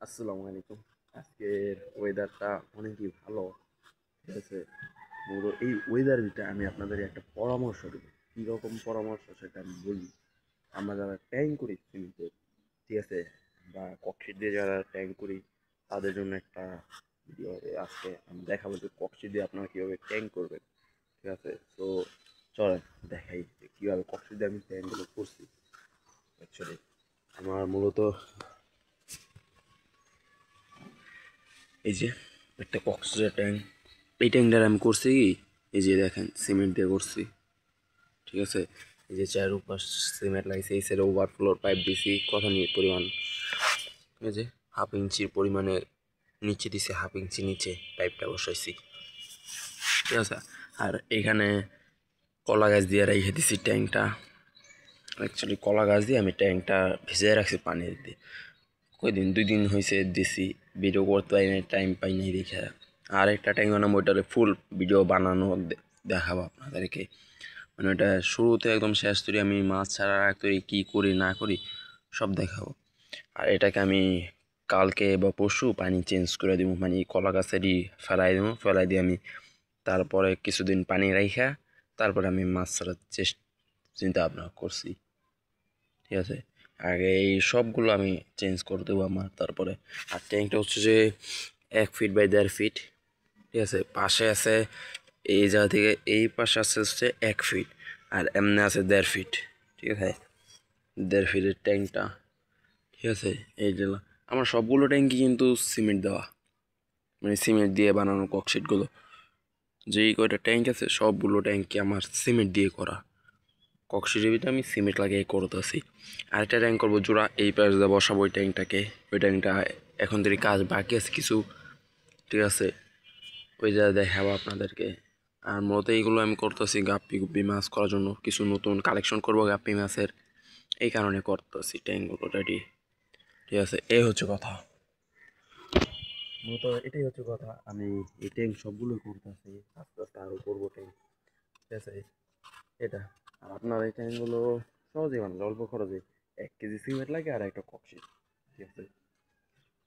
আসসালামু আলাইকুম। আজকের ওয়েদারটা অনেকই ভালো। ঠিক আছে, এই ওয়েদার ভিতরে আমি আপনাদের একটা পরামর্শ দেবো। কীরকম পরামর্শ সেটা আমি বলি। আমরা যারা ট্যাঙ্ক করি সিমেন্টের, ঠিক আছে, বা ককশিট দিয়ে যারা ট্যাঙ্ক করি তাদের জন্য একটা ভিডিও আজকে আমি দেখাবো যে ককশিট দিয়ে আপনারা কীভাবে ট্যাঙ্ক করবেন। ঠিক আছে, তো চলেন দেখাই যে কীভাবে ককশিট দিয়ে আমি ট্যাঙ্কগুলো করছি। অ্যাকচুয়ালি আমার মূলত এই যে একটা কক্সের ট্যাঙ্ক, এই ট্যাঙ্কটার আমি করছি কি, এই যে দেখেন সিমেন্ট দিয়ে করছি। ঠিক আছে, এই যে চারপাশ সিমেন্ট লাগছে, এই সাইডে ওভারফ্লোর পাইপ দিছি কত পরিমাণ, এই যে 1/2 ইঞ্চির পরিমাণের নিচে দিছে, 1/2 ইঞ্চি নিচে পাইপটা বসাইছি। ঠিক আছে, আর এখানে কলা গাছ দিয়ে রেখে দিছি ট্যাঙ্কটা। অ্যাকচুয়ালি কলা গাছ দিয়ে আমি ট্যাঙ্কটা ভিজিয়ে রাখছি পানি দিয়ে। কয়দিন 2 দিন হয়েছে দিছি, ভিডিও করতে পারি নাই, টাইম পাই নাই দেখে। আর একটা ট্যাঙ্ক বানাবো, ওইটারে ফুল ভিডিও বানানো দেখাবো আপনাদেরকে। মানে ওইটা শুরুতে একদম শেষ করি, আমি মাছ ছাড়া করি কী করি না করি সব দেখাবো। আর এটাকে আমি কালকে বা পরশু পানি চেঞ্জ করে দেবো, মানে কলা গাছেরই ফেলাই দেবো, ফেলাই দিয়ে আমি তারপরে কিছুদিন পানি রাইখা তারপরে আমি মাছ ছাড়ার চিন্তা ভাবনা করছি। ঠিক আছে, আগে এই সবগুলো আমি চেঞ্জ করে দেবো আমার। তারপরে আর ট্যাঙ্কটা হচ্ছে যে 1 ফিট বাই 1.5 ফিট। ঠিক আছে, পাশে আছে এই জায়গা থেকে এই পাশে আছে হচ্ছে 1 ফিট, আর এমনি আছে 1.5 ফিট। ঠিক আছে, 1.5 ফিটের ট্যাঙ্কটা। ঠিক আছে, এই যে আমার সবগুলো ট্যাঙ্কি কিন্তু সিমেন্ট দেওয়া, মানে সিমেন্ট দিয়ে বানানো ককশিটগুলো। যেই কয়টা ট্যাঙ্ক আছে সবগুলো ট্যাঙ্কি আমার সিমেন্ট দিয়ে করা। কক্সিজের ভিতরে আমি সিমেন্ট লাগিয়ে করতেছি। আরেকটা ট্যাঙ্ক করবো জোড়া, এই পাশে দিয়ে বসাবো ওই ট্যাঙ্কটাকে। ওই ট্যাঙ্কটা এখন থেকে কাজ বাকি আছে কিছু। ঠিক আছে, ওই জায়গায় দেখাবো আপনাদেরকে। আর মূলত এইগুলো আমি করতেছি গাপ্পি গুপ্পি মাছ করার জন্য, কিছু নতুন কালেকশন করবো গাপ্পি মাছের, এই কারণে করতেছি ট্যাঙ্কগুলো রেডি। ঠিক আছে, এই হচ্ছে কথা, মূলত এটাই হচ্ছে কথা। আমি এই ট্যাঙ্ক সবগুলোই করতেছি, আস্তে আস্তে আরও করবো ট্যাঙ্ক। ঠিক আছে, এটা। আর আপনার এই ট্যাঙ্কগুলো সহজেই মানে অল্প খরচে 1 কেজি সিমেন্ট লাগে আর একটা কক্সিট। ঠিক আছে,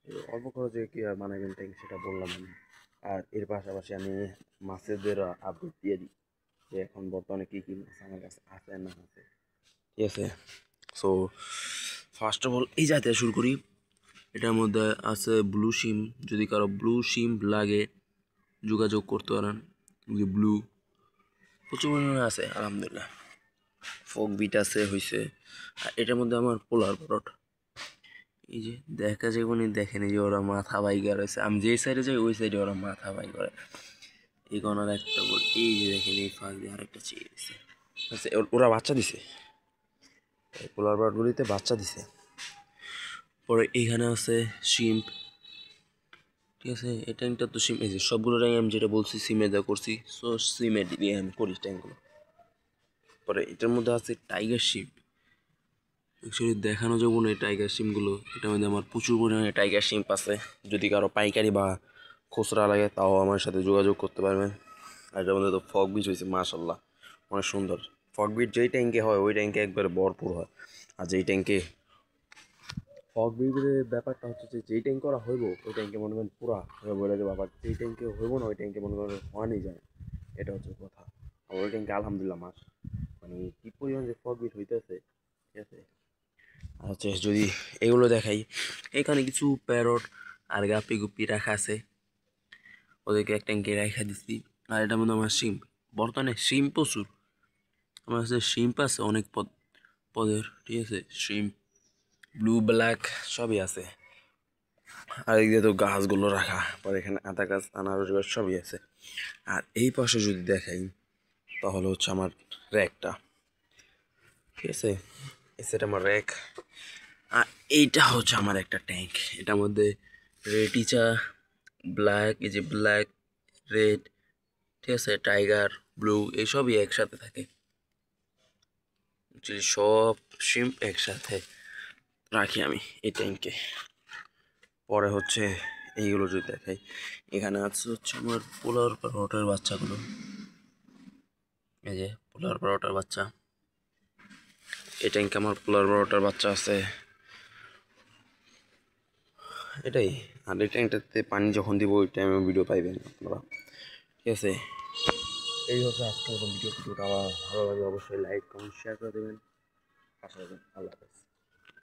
এই অল্প খরচে কি আর বানাবেন ট্যাঙ্ক সেটা বললাম আমি। আর এর পাশাপাশি আমি মাছেদের আপডেট দিয়ে দিই যে এখন বর্তমানে কী কী মাছ আমার কাছে আছে না আছে। ঠিক আছে, সো ফার্স্ট অফ অল এই জাতীয় শুরু করি। এটার মধ্যে আছে ব্লু শিম, যদি কারো ব্লু শিম লাগে যোগাযোগ করতে পারেন। ব্লু প্রচুর পরিমাণে আছে আলহামদুলিল্লাহ। ফোক বিট আছে হয়েছে। আর এটার মধ্যে আমার পোলার পরট, এই যে দেখা যায় উনি দেখেন এই যে ওরা মাথা বাইকা রয়েছে, আমি যেই সাইডে যাই ওই সাইডে ওরা মাথা বাই করে। এই কর্নার একটা বল, এই যে দেখেন এই ফাঁক দিয়ে আরেকটা চেয়ে দিছে। আচ্ছা, ওরা বাচ্চা দিছে, এই পোলার পরটগুলিতে বাচ্চা দিছে। পরে এইখানে আছে শিম্প। ঠিক আছে, এই ট্যাঙ্কটা তো সিম, এই যে সবগুলো ট্যাঙ্ক আমি যেটা বলছি সিমেন্ট দিয়ে করছি, সো সিমেন্ট দিয়ে আমি করি ট্যাঙ্কগুলো। পরে এটার মধ্যে আছে টাইগার শিপ। অ্যাকচুয়ালি দেখানো যাবো না এই টাইগার শিমগুলো, এটার মধ্যে আমার প্রচুর পরিমাণে টাইগার শিম্প আছে। যদি কারো পাইকারি বা খুচরা লাগে তাও আমার সাথে যোগাযোগ করতে পারবেন। আর এটার মধ্যে তো ফগ বিচ হয়েছে মাশাল্লাহ, অনেক সুন্দর। ফগ বিচ যেই ট্যাঙ্কে হয় ওই ট্যাঙ্কে একবারে ভরপুর হয়। আর যেই ট্যাঙ্কে ফগ বিচের ব্যাপারটা হচ্ছে যে যেই ট্যাঙ্ক করা হইব ওই ট্যাঙ্কে মনে করেন পুরা হয়ে বলে যাবো, আবার যেই ট্যাঙ্কে হইব না ওই ট্যাঙ্কে মনে করেন হওয়ানি যায়। এটা হচ্ছে কথা। আর ওই ট্যাঙ্কে আলহামদুলিল্লাহ মাছ, মানে কি পরিমাণ যে ফগ বিচ হইতেছে। ঠিক আছে, আচ্ছা যদি এগুলো দেখাই, এখানে কিছু প্যারট আর গাপ্পি গুপ্পি রাখা আছে, ওদেরকে এক ট্যাঙ্কে রেখা দিচ্ছি। আর এটার মধ্যে আমার শিম্প, বর্তমানে শিম্প প্রচুর আমার কাছে, শিম্প আছে অনেক পদের। ঠিক আছে, শিম্প ব্লু ব্ল্যাক সবই আছে। আর এদিকে তো গাছগুলো রাখা, পরে এখানে আদা গাছ আনারস গাছ সবই আছে। আর এই পাশে যদি দেখাই তাহলে হচ্ছে আমার র্যাকটা। ঠিক আছে, এই সেটা আমার র্যাক। আর এইটা হচ্ছে আমার একটা ট্যাঙ্ক, এটার মধ্যে রেটিচা ব্ল্যাক, এই যে ব্ল্যাক রেড, ঠিক আছে, টাইগার ব্লু এইসবই একসাথে থাকে। অ্যাকচুয়ালি সব শিম্প একসাথে রাখি আমি এই ট্যাঙ্কে। পরে হচ্ছে এইগুলো যদি দেখাই, এখানে আছে হচ্ছে আমার পোলার পারোটার বাচ্চাগুলো। এই যে পোলার পারোটার বাচ্চা, এই ট্যাঙ্কে আমার পোলার পারোটার বাচ্চা আছে। এটাই। আর এই ট্যাঙ্কটাতে পানি যখন দিব ওই টাইমে ভিডিও পাইবেন আপনারা, ঠিক আছে। এই হচ্ছে আজকের মতো ভিডিওটা ভালো লাগলে অবশ্যই লাইক কমেন্ট শেয়ার করে দেবেন। পাশে থাকবেন। আল্লাহ হাফেজ।